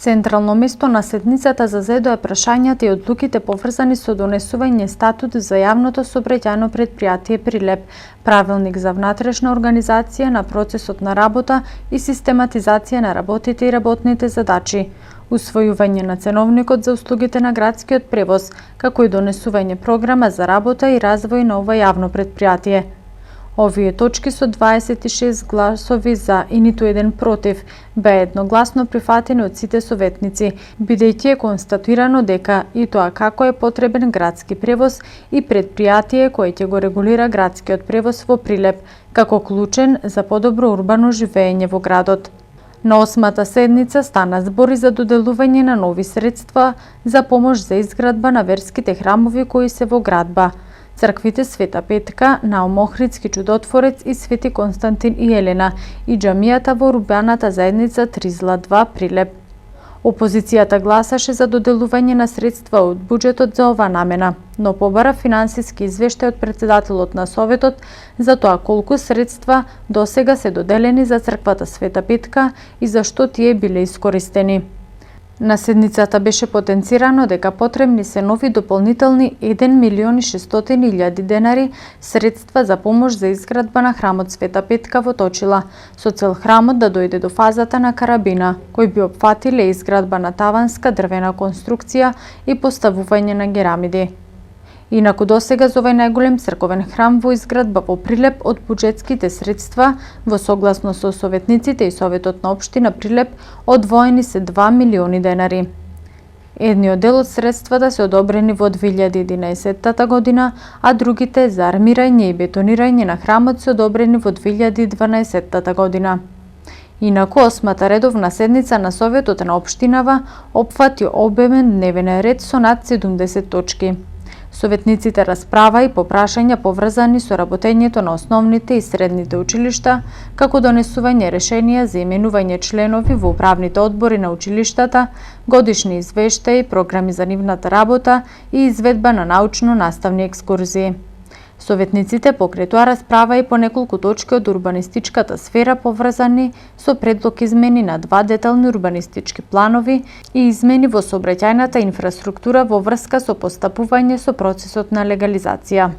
Централно место на седницата зазедоа прашањата и одлуките поврзани со донесување статут за јавното сообраќајно предпријатие Прилеп, правилник за внатрешна организација на процесот на работа и систематизација на работите и работните задачи, усвојување на ценовникот за услугите на градскиот превоз, како и донесување програма за работа и развој на ова јавно предпријатие. Овие точки со 26 гласови за и ниту еден против беа едногласно прифатени од сите советници, бидејќи е констатирано дека и тоа како е потребен градски превоз и предпријатие кое ќе го регулира градскиот превоз во Прилеп, како клучен за подобро урбано живење во градот. На 8-та седница стана збори за доделување на нови средства за помош за изградба на верските храмови кои се во градба. Црквите Света Петка, Наум Охридски чудотворец и Свети Константин и Елена и џамијата во урбаната заедница Тризла 2 Прилеп. Опозицијата гласаше за доделување на средства од буџетот за ова намена, но побара финансиски извештај од претседателот на Советот за тоа колку средства досега се доделени за црквата Света Петка и за што тие биле искористени. На седницата беше потенцирано дека потребни се нови дополнителни 1.600.000 денари средства за помош за изградба на храмот Света Петка во Точила, со цел храмот да дојде до фазата на карабина, кој би опфатиле изградба на таванска дрвена конструкција и поставување на керамиди. Инаку досега за овој најголем црковен храм во изградба во Прилеп од буџетските средства, во согласно со советниците и Советот на општина Прилеп, одвоени се 2 милиони денари. Едниот дел од средствата се одобрени во 2011 година, а другите за армирање и бетонирање на храмот се одобрени во 2012 година. Инаку, 8-та редовна седница на Советот на општинава опфати обемен дневен ред со над 70 точки. Советниците расправа и по прашања поврзани со работењето на основните и средните училишта, како донесување решенија за именување членови во управните одбори на училиштата, годишни извештаи, програми за нивната работа и изведба на научно-наставни екскурзии. Советниците покрај тоа расправа и по неколку точки од урбанистичката сфера поврзани со предлог измени на 2 детални урбанистички планови и измени во сообраќајната инфраструктура во врска со постапување со процесот на легализација.